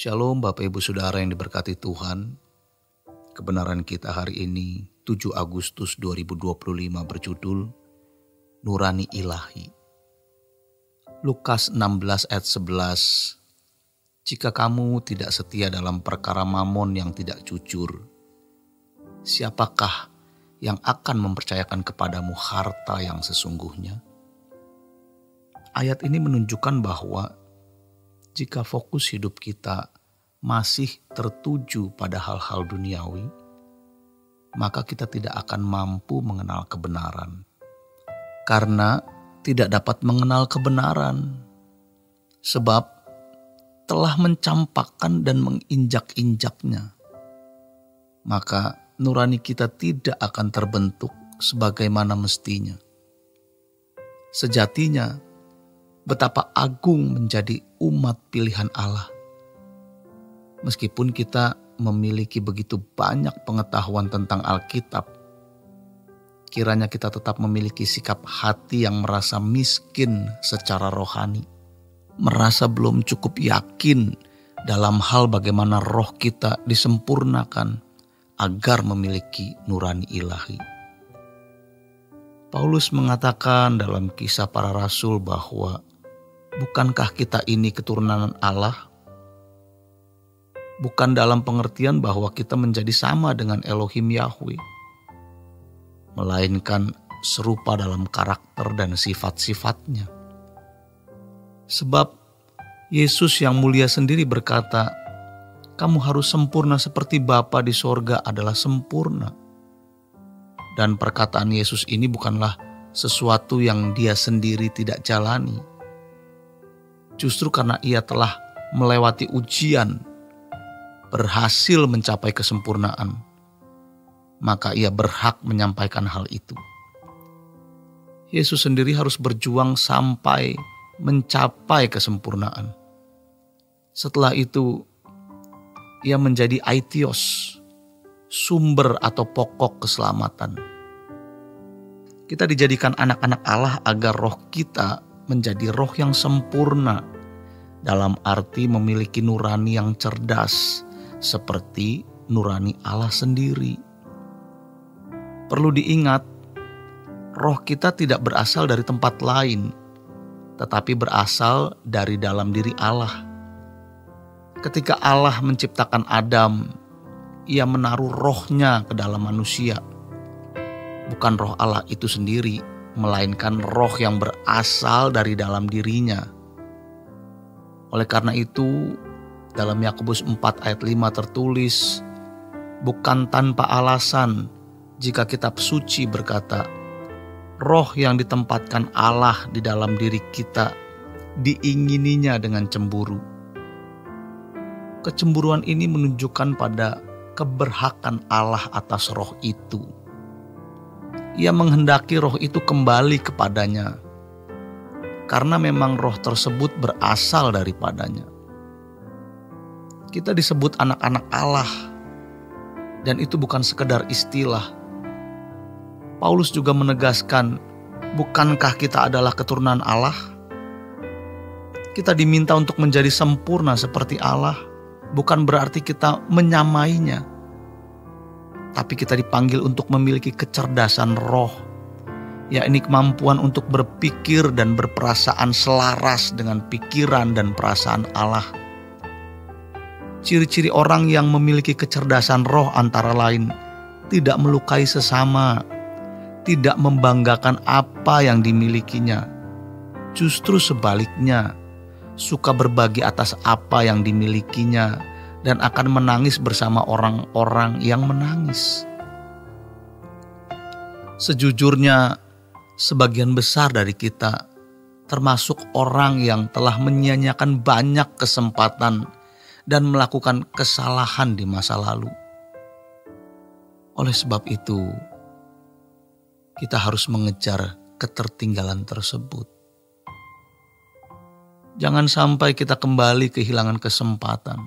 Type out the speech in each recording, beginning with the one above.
Shalom Bapak Ibu Saudara yang diberkati Tuhan. Kebenaran kita hari ini 7 Agustus 2025 berjudul Nurani Ilahi. Lukas 16 ayat 11. Jika kamu tidak setia dalam perkara mamon yang tidak jujur, siapakah yang akan mempercayakan kepadamu harta yang sesungguhnya? Ayat ini menunjukkan bahwa jika fokus hidup kita masih tertuju pada hal-hal duniawi, maka kita tidak akan mampu mengenal kebenaran. Karena tidak dapat mengenal kebenaran, sebab telah mencampakkan dan menginjak-injaknya. Maka nurani kita tidak akan terbentuk sebagaimana mestinya. Sejatinya, betapa agung menjadi umat pilihan Allah. Meskipun kita memiliki begitu banyak pengetahuan tentang Alkitab, kiranya kita tetap memiliki sikap hati yang merasa miskin secara rohani, merasa belum cukup yakin dalam hal bagaimana roh kita disempurnakan agar memiliki nurani ilahi. Paulus mengatakan dalam Kisah Para Rasul bahwa bukankah kita ini keturunan Allah? Bukan dalam pengertian bahwa kita menjadi sama dengan Elohim Yahweh, melainkan serupa dalam karakter dan sifat-sifatnya. Sebab Yesus yang mulia sendiri berkata, kamu harus sempurna seperti Bapa di sorga adalah sempurna. Dan perkataan Yesus ini bukanlah sesuatu yang dia sendiri tidak jalani. Justru karena ia telah melewati ujian, berhasil mencapai kesempurnaan, maka ia berhak menyampaikan hal itu. Yesus sendiri harus berjuang sampai mencapai kesempurnaan. Setelah itu, ia menjadi aitios, sumber atau pokok keselamatan. Kita dijadikan anak-anak Allah agar roh kita menjadi roh yang sempurna, dalam arti memiliki nurani yang cerdas, seperti nurani Allah sendiri. Perlu diingat, roh kita tidak berasal dari tempat lain, tetapi berasal dari dalam diri Allah. Ketika Allah menciptakan Adam, ia menaruh rohnya ke dalam manusia. Bukan roh Allah itu sendiri, melainkan roh yang berasal dari dalam dirinya. Oleh karena itu, dalam Yakobus 4 ayat 5 tertulis, bukan tanpa alasan jika kitab suci berkata, roh yang ditempatkan Allah di dalam diri kita diingininya dengan cemburu. Kecemburuan ini menunjukkan pada keberhakan Allah atas roh itu. Ia menghendaki roh itu kembali kepadanya, karena memang roh tersebut berasal daripadanya. Kita disebut anak-anak Allah, dan itu bukan sekedar istilah. Paulus juga menegaskan, bukankah kita adalah keturunan Allah? Kita diminta untuk menjadi sempurna seperti Allah, bukan berarti kita menyamainya. Tapi kita dipanggil untuk memiliki kecerdasan roh, yakni kemampuan untuk berpikir dan berperasaan selaras dengan pikiran dan perasaan Allah. Ciri-ciri orang yang memiliki kecerdasan roh antara lain tidak melukai sesama, tidak membanggakan apa yang dimilikinya. Justru sebaliknya, suka berbagi atas apa yang dimilikinya dan akan menangis bersama orang-orang yang menangis. Sejujurnya, sebagian besar dari kita, termasuk orang yang telah menyia-nyiakan banyak kesempatan dan melakukan kesalahan di masa lalu. Oleh sebab itu, kita harus mengejar ketertinggalan tersebut. Jangan sampai kita kembali kehilangan kesempatan.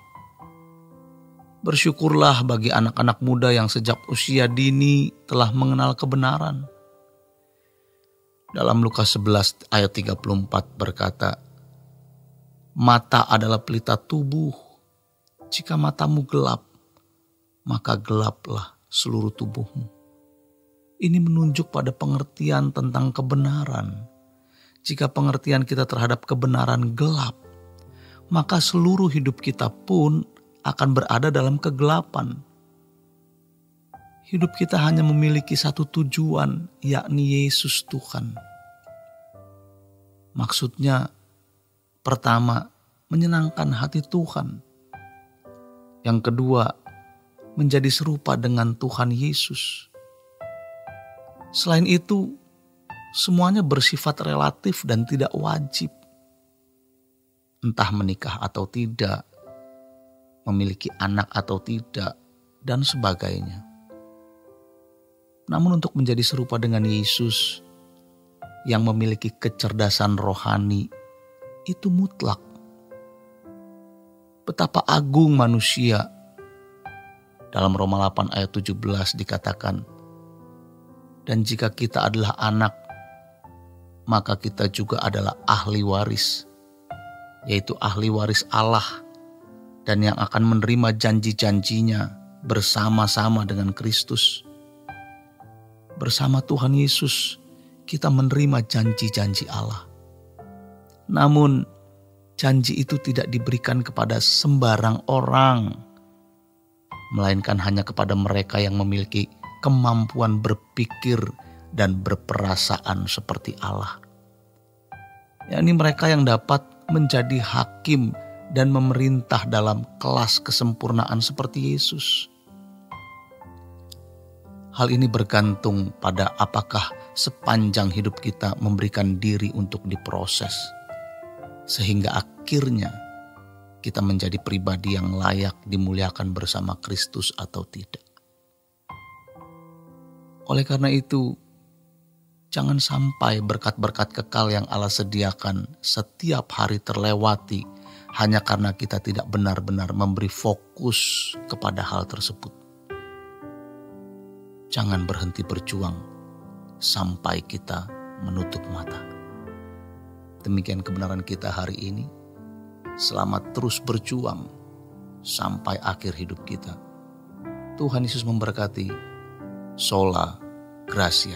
Bersyukurlah bagi anak-anak muda yang sejak usia dini telah mengenal kebenaran. Dalam Lukas 11 ayat 34 berkata, mata adalah pelita tubuh. Jika matamu gelap, maka gelaplah seluruh tubuhmu. Ini menunjuk pada pengertian tentang kebenaran. Jika pengertian kita terhadap kebenaran gelap, maka seluruh hidup kita pun akan berada dalam kegelapan. Hidup kita hanya memiliki satu tujuan, yakni Yesus Tuhan. Maksudnya, pertama, menyenangkan hati Tuhan. Yang kedua, menjadi serupa dengan Tuhan Yesus. Selain itu, semuanya bersifat relatif dan tidak wajib. Entah menikah atau tidak, memiliki anak atau tidak, dan sebagainya. Namun untuk menjadi serupa dengan Yesus yang memiliki kecerdasan rohani, itu mutlak. Betapa agung manusia. Dalam Roma 8 ayat 17 dikatakan, dan jika kita adalah anak, maka kita juga adalah ahli waris, yaitu ahli waris Allah, dan yang akan menerima janji-janjinya bersama-sama dengan Kristus. Bersama Tuhan Yesus, kita menerima janji-janji Allah. Namun, janji itu tidak diberikan kepada sembarang orang, melainkan hanya kepada mereka yang memiliki kemampuan berpikir dan berperasaan seperti Allah. Yakni mereka yang dapat menjadi hakim dan memerintah dalam kelas kesempurnaan seperti Yesus. Hal ini bergantung pada apakah sepanjang hidup kita memberikan diri untuk diproses, sehingga akhirnya kita menjadi pribadi yang layak dimuliakan bersama Kristus atau tidak. Oleh karena itu, jangan sampai berkat-berkat kekal yang Allah sediakan setiap hari terlewati hanya karena kita tidak benar-benar memberi fokus kepada hal tersebut. Jangan berhenti berjuang sampai kita menutup mata. Demikian kebenaran kita hari ini. Selamat terus berjuang sampai akhir hidup kita. Tuhan Yesus memberkati. Sola Gracia.